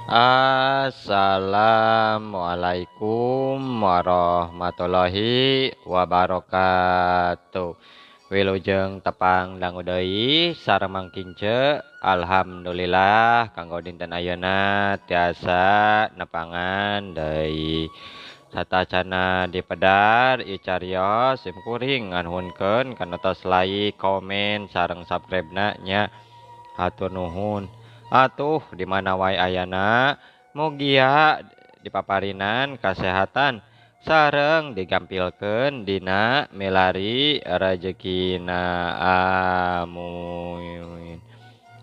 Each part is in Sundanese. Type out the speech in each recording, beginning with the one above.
Assalamualaikum warahmatullahi wabarakatuh. Wilujeng tepang dangu deui sareng mangkince. Alhamdulillah kanggo dinten ayeuna tiasa nepangan deui. Satacana dipedar ieu cariyos sim kuring nganuhunkeun kana tos like, komen sareng subscribe-na nya. Hatur nuhun. Atuh di mana wae ayana mugia dipaparinan kasehatan sareng digampilkeun dina milari rezekina amin.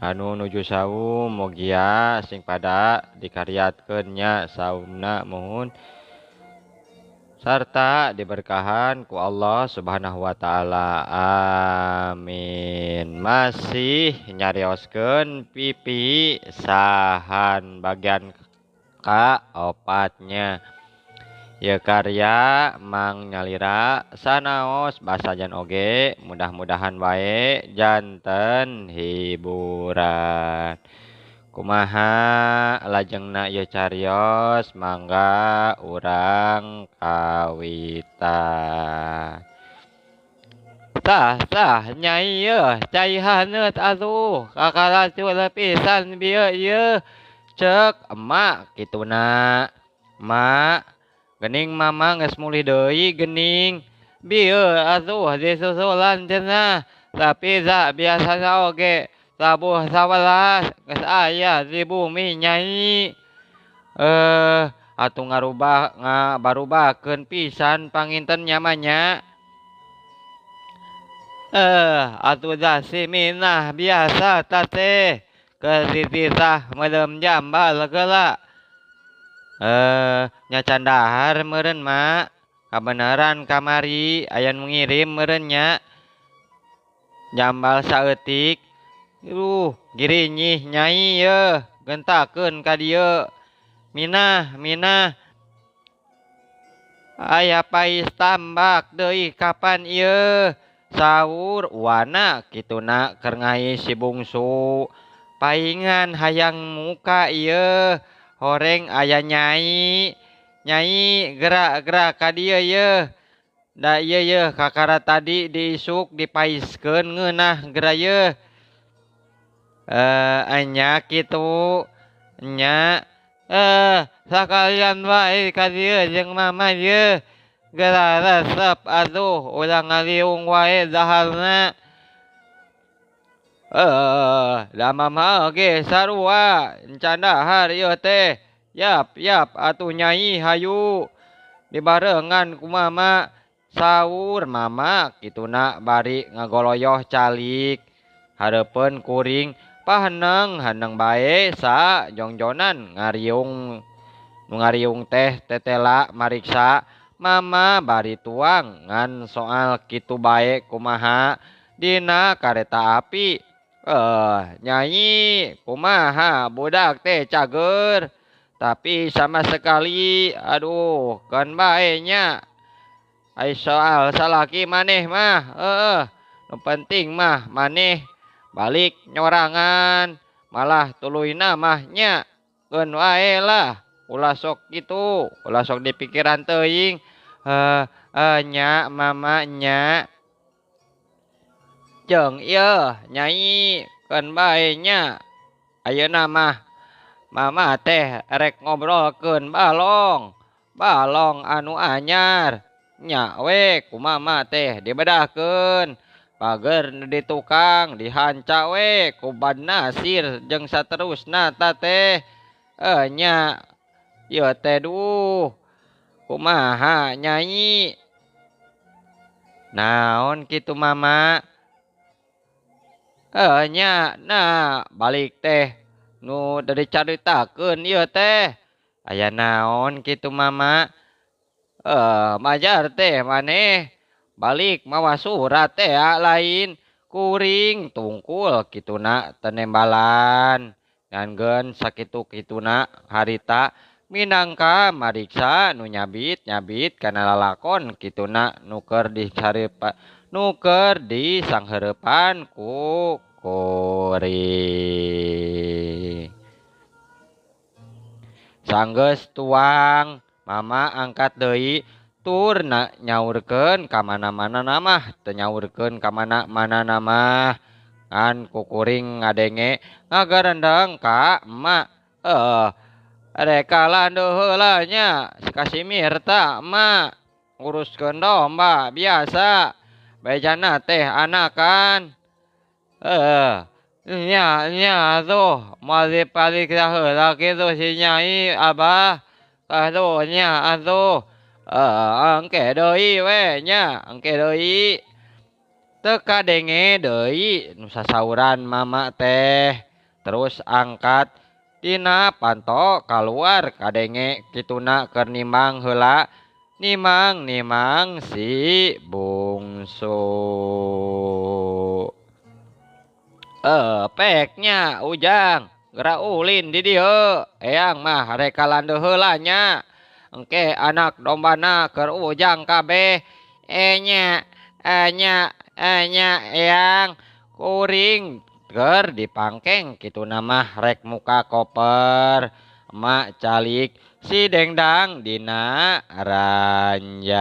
Anu nuju saum mugia sing pada dikaryatkeun nya saumna muhun sarta diberkahan ku Allah Subhanahu wa taala. Amin. Masih nyarioskeun pipi sahan bagian kaopatnya. Ye karya Mang Nyalira sanaos basajan oge mudah-mudahan wae janten hiburan. Kumaha lajengna ieu cariyos mangga urang kawitan. Tah nyai yeuh cai haneut atuh kakaracul pisan bieu ieu ceuk emak kituna. Mak geuning mama geus mulih deui geuning bieu atuh disusulan cenah tapi biasana oge tabuh 11 geus aya di bumi nyai. Atuh ngabarubakeun pisan pangintennya mah nya. Atuh da si minah biasa teh keur dititah meulem jambal geula. Nya can dahar meureun mak. Kabeneran kamari aya nu ngirim meureun nya. Jambal saeutik. Girinyih nyai yeuh gentakeun ka dieu. Minah. Aya pais tambak deui kapan ieu? Saur wana kituna keur ngai si bungsu. Paingan hayang muka ieu. Horeng aya nyai. Nyai gerak ka dieu yeuh. Da ieu yeuh kakara tadi diisuk dipaiskeun ngeunah geura yeuh. Anya kitu nya. Sakalian wae ka dieu jeung mama yeuh. Geura resep atuh ulah ngaliung wae dahalna. Da mama oge sarua encan dahar ieu teh. Yap atuh nyai hayu dibarengan ku mama. Saur mama kituna bari ngagoloyoh calik. Hareupeun kuring paheneng bae sa jongjonan ngariung nu ngariung teh tetela mariksa mama bari tuang ngan soal kitu bae kumaha dina kareta api. Nyai kumaha budak teh cager tapi sama sekali aduh kan bae nya. Ai soal salaki maneh mah nu penting mah maneh balik nyorangan malah tuluyna mah nya keun wae lah ulah sok kitu ulah sok dipikiran teuing. Nya mama nya jeung ieu nyai keun bae nya. Ayeuna mah mama teh rek ngobrolkeun balong anu anyar nya we ku mama teh dibedahkeun. Pager di tukang dihanca we ku ban nasir jeung saterusna teh. Nya ieu teh duh kumaha nyai? Naon kitu mama? Nya nah balik teh nu da dicaritakeun ieu teh. Aya naon kitu mama? Majar teh maneh balik mawa surat teh lain kuring tungkul kituna tenembalan nganggeun sakitu-kituna harita minangka mariksa nu nyabit kana lalakon kituna nu keur disanghareupan ku kuring. Sanggeus tuang mama angkat deui tur nyaurkeun ka mana-mana namah teu nyaurkeun ka mana-mana namah kan kukuring ngadenge ngagarendeng ka emak. Reka landu heula nya Kasimir ta emak nguruskeun domba biasa bejana teh anakan. Nya tuh mali palik heula kitu si Nyai Abah. Nya atuh. Engke deui we nya, engke deui. Teu kadenge deui nu sasauran mama teh. Terus angkat tina panto kaluar kadenge kituna keur nimang heula. Nimang si bungsu. Peknya ujang geura ulin di dieu. Eyang mah reka landu heula nya. Engke anak dombana keur ujang kabeh. Nya eyang kuring keur dipangkeng kitu mah rek muka koper. Emak calik si dengdang dina ranjang.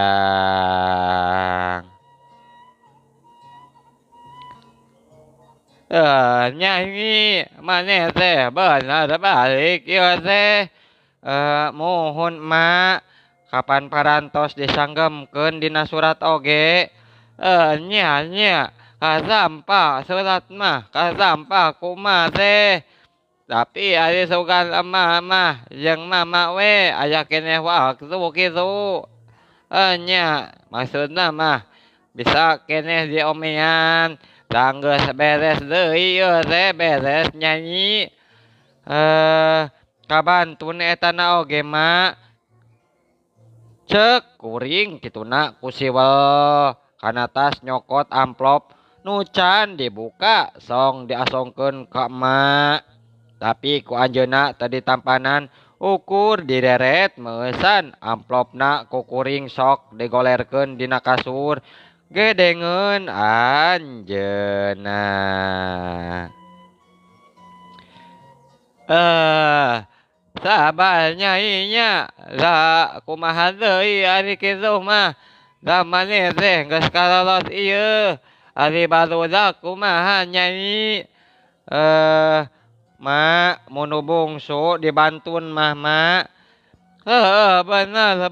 Nyanyi maneh teh bener balik ieu teh. Mohon emak kapan parantos disanggemkeun dina surat oge. Nya kasampa surat mah kasampa kumaha teh. Tapi ari sugan emak mah jeung mama we aya keneh waktu kitu. Nya maksudna mah bisa keneh diomean. Tanggeus beres deui ieu teh beres nyanyi. Kabantun etana oge mak. Ceuk kuring kituna ku siwel kana tas nyokot amplop nu can dibuka song diasongkeun ka emak. Tapi ku anjeunna teu ditampanan ukur dideret meusan amplopna ku kuring sok digolerkeun dina kasur. Gedengeun anjeunna. Sabar Nyai nya. Lah kumaha deui ari kitu mah. Da maneh teh geus kalolos ieu. Ari barudak kumaha Nyai? Mak mun bungsu dibantun mah mak. Bener.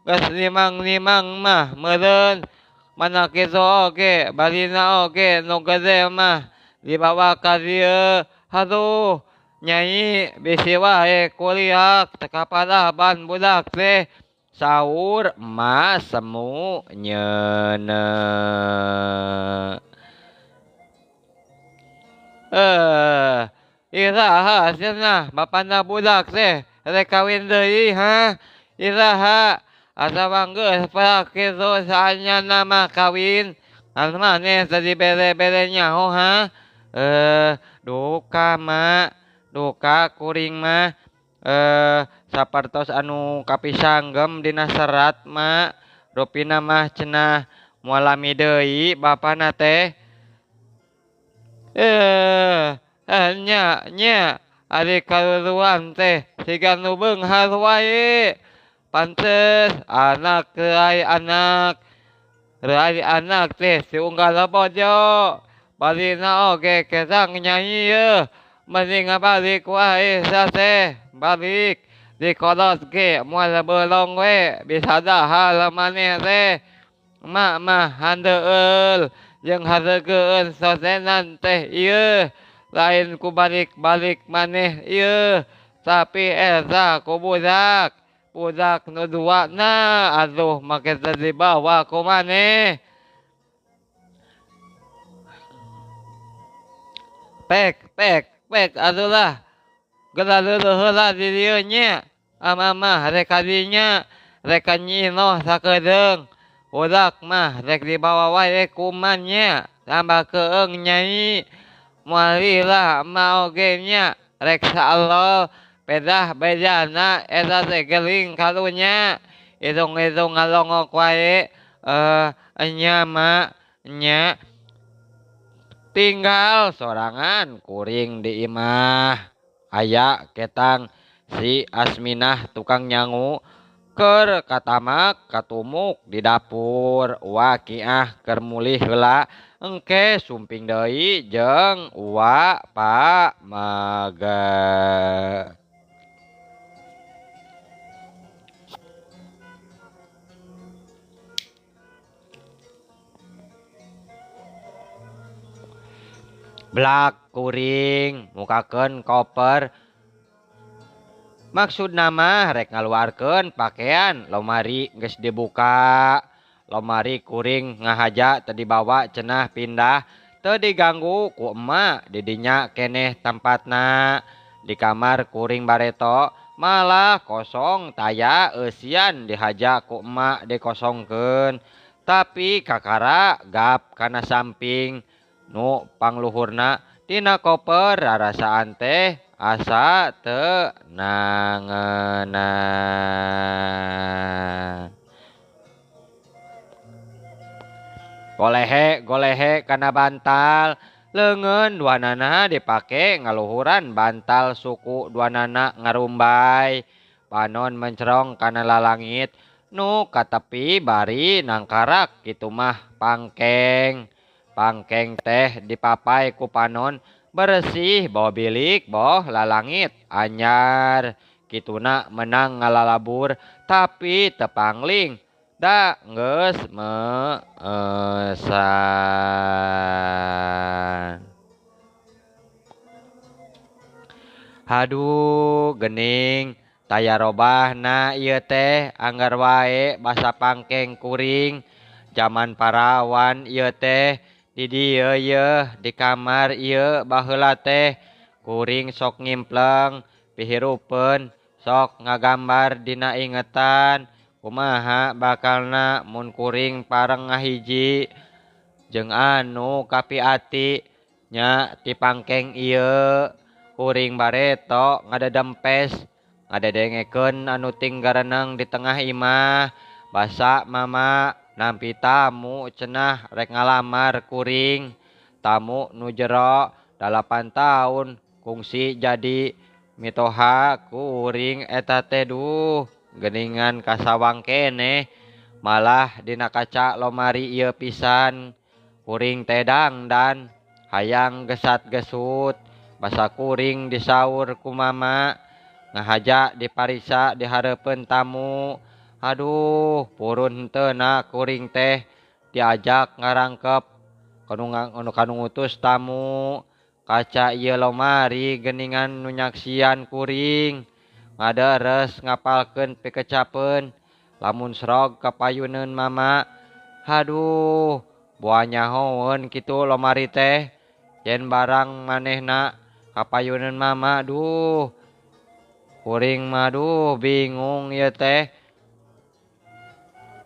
Geus limang-limang mah meureun. Mana kitu oge balina oge nu gede mah dibawa ka dieu. Haduh Nyai bisi wae kuliah teu kapadah ban budak teh. Saur emak semu nyeuneu. Iraha cenah bapana budak teh rek kawin deui ha. Iraha atawa geus perak kitu saanyana mah kawin. Anu maneh teu dibere-bere nyaho ha. Duka mak, duka kuring mah. Sapertos anu kapisanggem dina serat mak. Rupina mah cenah moal lami deui bapana teh. Nya ari kaluluan teh siga nu beunghar wae. Pantes anak reuai anak teh si unggal bojo. Balina oge kesang Nyai yeuh. Mending balik wae sa teh. Balik dikolot ge moal beulong we bisa dahal maneh teh. Emak mah handeueul jeung hareugeun sosenan teh ieu. Lain ku balik-balik maneh ieu. Tapi eta ku budak nu duana aduh make teu dibawa ku maneh. Pek atuh lah. Geura leueuh heula di dieu nya. Mah rek ka dinya rek nyinoh sakedeung. Budak mah rek dibawa wae kuman nya. Tambah keung Nyai. Moal lila emak oge nya rek saalol pedah bejana eta teh geuling kalunya. Idung-idung ngalongok wae. Nya mak nya tinggal sorangan kuring di imah. Aya ketang Si Asminah tukang nyangu keur katamak katumuk di dapur. Wakiah keur mulih heula engke sumping deui jeung uwa Pak Maga. Blak kuring mukakeun koper. Maksudna mah rek ngaluarkeun pakaian, lomari geus dibuka. Lomari kuring ngahaja teu dibawa cenah pindah, teu diganggu ku emak didinya keneh tempatna. Di kamar kuring bareto malah kosong taya eusian dihaja ku emak dikosongkeun. Tapi kakara gap kana samping nu pangluhurna tina koper rarasaan teh asa teu nangeunaan. Golehe kana bantal, leungeun duanana dipake ngaluhuran bantal suku duanana ngarumbay. Panon mencrong kana lalangit nu ka tepi bari nangkarak kitu mah pangkeng. Pangkeng teh dipapai ku panon bersih boh bilik boh lalangit anyar. Kituna menang ngalalabur tapi tepangling da geus meesan. Haduh geuning taya robahna ieu teh anggar wae basa pangkeng kuring. Zaman parawan ieu teh di dieu yeuh di kamar ieu baheula teh kuring sok ngimpleng pihirupeun sok ngagambar dina ingetan kumaha bakalna mun kuring pareng ngahiji jeung anu kapiati nya ti pangkeng ieu. Kuring bareto ngadedempes ngadedengekeun anu tinggareneng di tengah imah. Basa mama nampi tamu cenah rek ngalamar kuring. Tamu nu jero 8 taun kungsi jadi mitoha kuring eta teh duh geuningan kasawang keneh. Malah dina kaca lomari ieu pisan kuring teh dangdan hayang gesat-gesut. Basa kuring disaur ku mama ngahaja dipariksa di hareupeun tamu. Aduh purun henteu na kuring teh diajak ngarangkep kanu ngutus tamu. Kaca ieu lomari geuningan nu nyaksian kuring ngaderes ngapalkeun pikecapeun lamun srog kapayuneun mama. Haduh boa nyahoeun kitu lomari teh yen barang manehna kapayuneun mama. Duh kuring mah duh bingung ieu teh.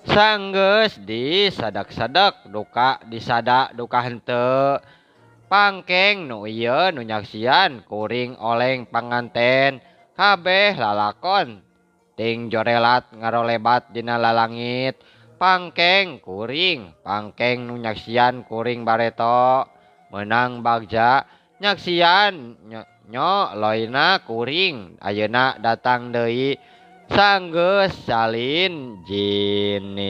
Sanggeus disadak-sadak duka disada duka henteu. Pangkeng nu ieu nu nyaksian kuring oleng panganten kabeh lalakon ting jorelat ngarolebat dina lalangit. Pangkeng kuring pangkeng nu nyaksian kuring bareto meunang bagja nyaksian nyo loina kuring ayeuna datang deui sanggeus salin jinis.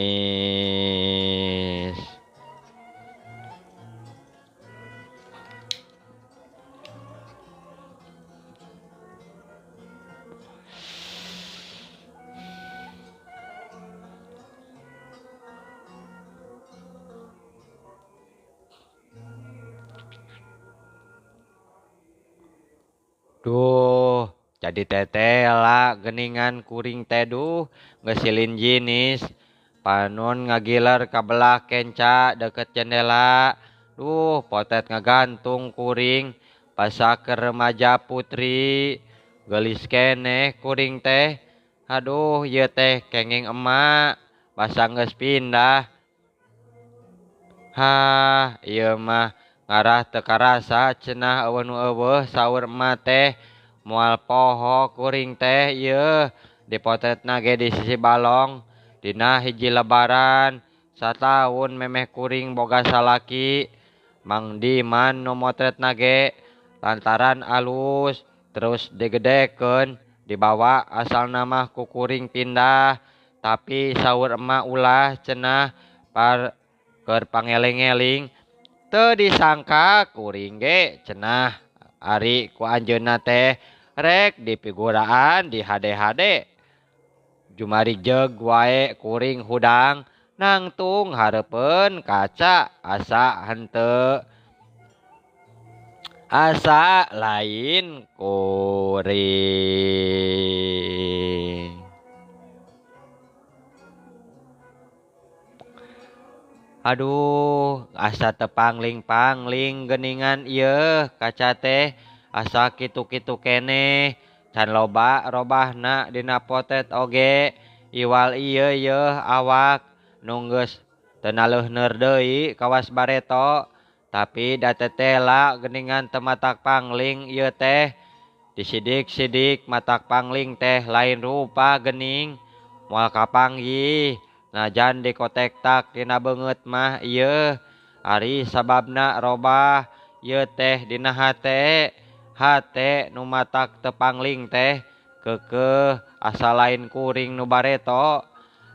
Duh jadi tetela geuningan kuring teh duh geus silin jinis. Panon ngagiler ka belah kenca deket jendela. Duh potet ngagantung kuring pasaker remaja putri. Geulis keneh kuring teh. Aduh ieu teh kenging emak basa geus pindah. Hah ieu mah ngarah teu karasa cenah eueuh nu eueuh saur emak teh. Moal poho kuring teh ieu dipotretna ge di sisi balong. Dina hiji lebaran sataun memeh kuring boga salaki. Mang Diman nu motretna ge lantaran alus terus digedekeun dibawa asal nama ku kuring pindah tapi saur emak ulah cenah keur pangeling-eling teu disangka kuring ge cenah ari ku anjeunna teh rek dipiguraan di hade-hade jumari jeg wae kuring hudang nangtung hareupeun kaca asa lain kuring. Aduh, asa tepangling-pangling geningan ieu kaca teh asa kitu-kitu keneh can loba robahna dina potet oge iwal ieu yeuh awak nu geus teu naleuhneur deui kawas bareto tapi da tetela geningan teu matak pangling ieu teh disidik-sidik matak pangling teh lain rupa gening moal kapanggih najan dikotek tak dina beungeut mah ieu ari sababna robah ieu teh dina hate nu matak teu pangling teh keukeuh asa lain kuring nu bareto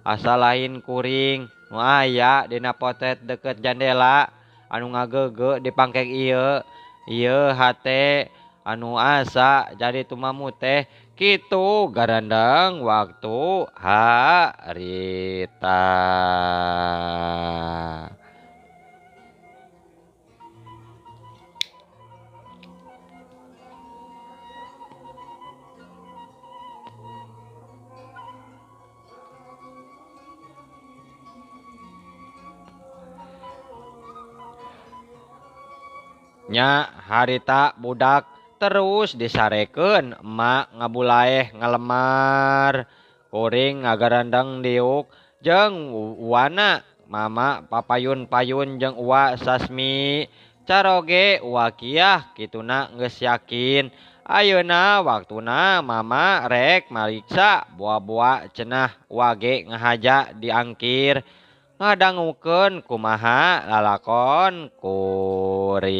asa lain kuring nu aya dina potet deukeut jandela anu ngageuge di pangkeng ieu hate anu asa jadi tumamu teh kitu garandang waktu harita. Nya harita budak terus disarekeun emak ngabulaeh ngalemar kuring ngagarandang diuk jeung uwana mama papayun-payun jeung uwa sasmi caroge uwa kiah kituna geus yakin ayeuna waktuna mama rek mariksa boa-boa cenah uwa ge ngahaja diangkir ngadangukeun kumaha lalakon kuring.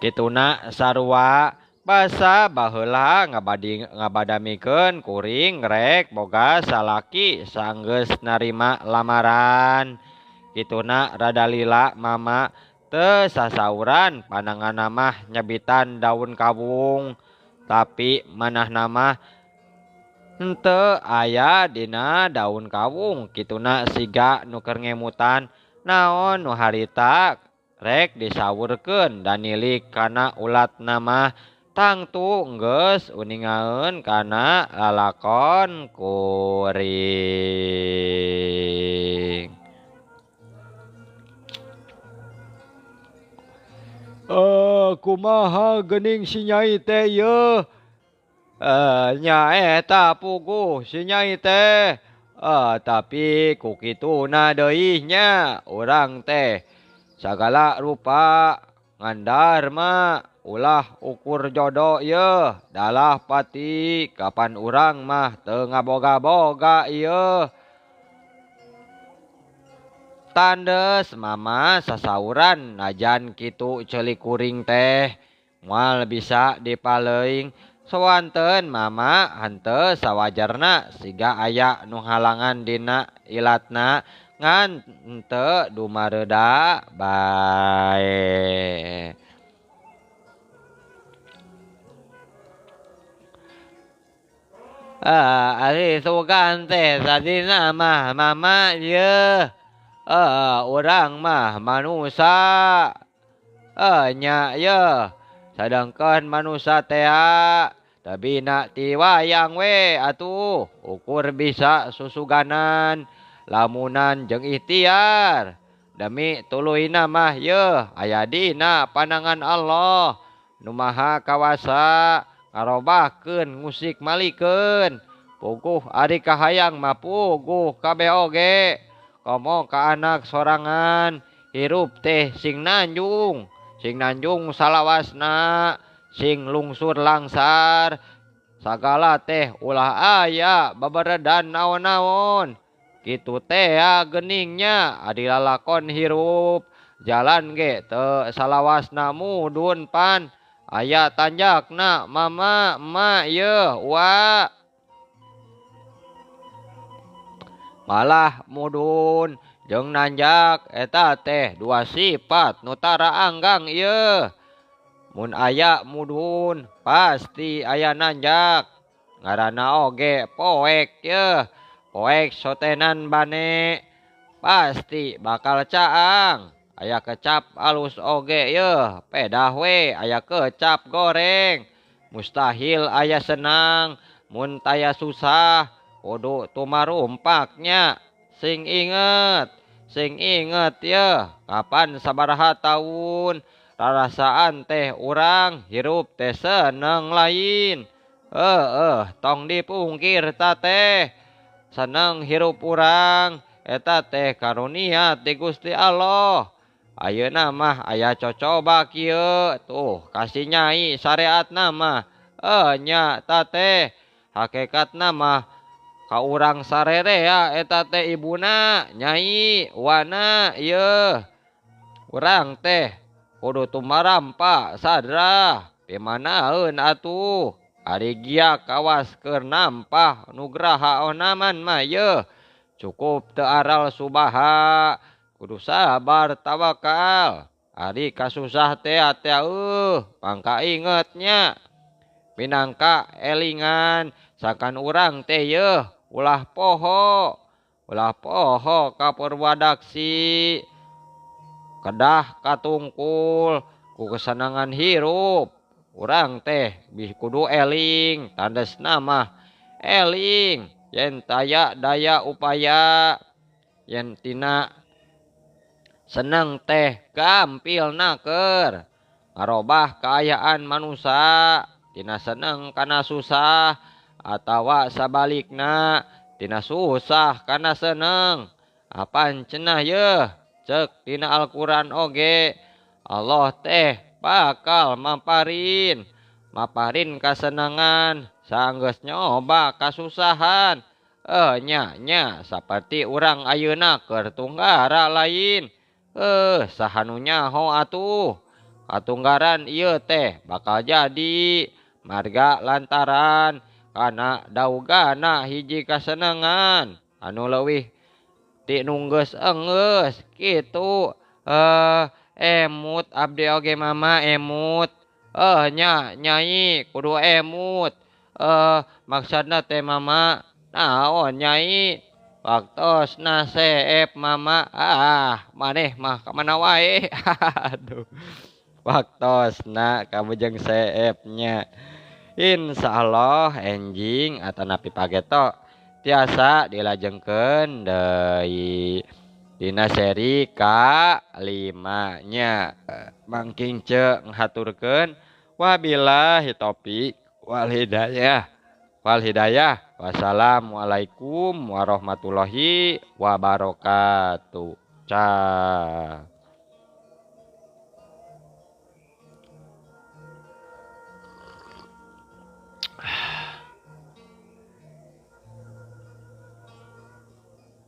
Kituna sarua basa baheula ngabadamikeun kuring rek boga salaki saenggeus narima lamaran. Kituna rada lila mama teu sasauran pandanganna mah nyabitan daun kawung tapi manahna mah henteu aya dina daun kawung kituna siga nu keur ngemutan naon nu harita rek disaurkeun dan nilik kana ulatna mah tangtu geus uningaeun kana lalakon kuring. Kumaha geuning si nyai teh yeuh? Nya eta puguh si nyai teh. Tapi ku kituna deui nya urang teh sagala rupa ngandar mah ulah ukur jodoh yeuh dalah pati kapan urang mah teu ngaboga-boga ieuh. Tandes mama sasauran najan kitu ceulik kuring teh moal bisa dipaleuing sawanteun mama henteu sawajarna siga aya nu halangan dina ilatna ngan henteu dumareuda bae. Ari sugan teh sadina mah mama yeuh urang mah manusa nya yeuh sedangkan manusa teh tabina ti wayang we atuh ukur bisa susuganan lamunan jeung ikhtiar demi tuluyna mah yeuh aya dina pandangan Allah nu maha kawasa ngarobahkeun ngusik malikeun puguh ari kahayang mah puguh kabeh oge komo ka anak sorangan hirup teh sing nanjung salawasna sing lungsur langsar sagala teh ulah aya babaredan naon-naon kitu teh geningnya adi lalakon hirup jalan ge teu salawasna mudun pan aya tanjakna mama emak yeuh wa malah mudun jeung nanjak eta teh dua sifat nu tara anggang ieu mun aya mudun pasti aya nanjak ngaranna oge poek yeuh poek sotenan bane pasti bakal caang aya kecap alus oge yeuh pedah we aya kecap goreng mustahil aya senang mun taya susah kudu tumarumpaknya sing inget yeuh kapan sabaraha taun rarasaan teh urang hirup teh seneng lain tong dipungkir ta teh seneng hirup urang eta teh karunia ti Gusti Allah ayeuna mah aya cocoba kieu tuh kasih nyai syariatna mah nya ta teh hakikatna mah ka urang sarerea eta teh ibuna nyai wana ieu urang teh kudu tumarampa sadra pimanaeun atuh ari giak kawas keur nampah nugraha onaman mah yeuh cukup teu aral subaha kudu sabar tawakal ari kasusah teh mangka ingetnya minangka elingan sakan urang teh yeuh ulah poho ka Purwadaksi kedah katungkul ku kesenangan hirup urang teh kudu eling tandesna mah eling yen taya daya upaya yen tina seneng teh gampilna keur ngarobah kaayaan manusia tina seneng kana susah atawa sabalikna tina susah kana seneng apan cenah yeuh cek tina Al-Qur'an oge Allah teh bakal maparin kasenangan saenggeus nyoba kasusahan nya saperti urang ayeuna keur tunggara lain saha nu nyaho atuh katunggaran ieu teh bakal jadi marga lantaran kana daugana hiji kasenengan anu leuwih ti nu geus enggeus kitu emut abdi oge mama emut nya nyai kudu emut maksudna teh mama naon nyai waktosna seep mama maneh mah kamana wae aduh waktosna kamu jeung seepnya insyaallah enjing atanapi pageto tiasa dilajengkeun deui dina seri ka-5 nya mangking ceuk ngaturkeun wabillahi taufik wal hidayah wassalamualaikum warahmatullahi wabarakatuh.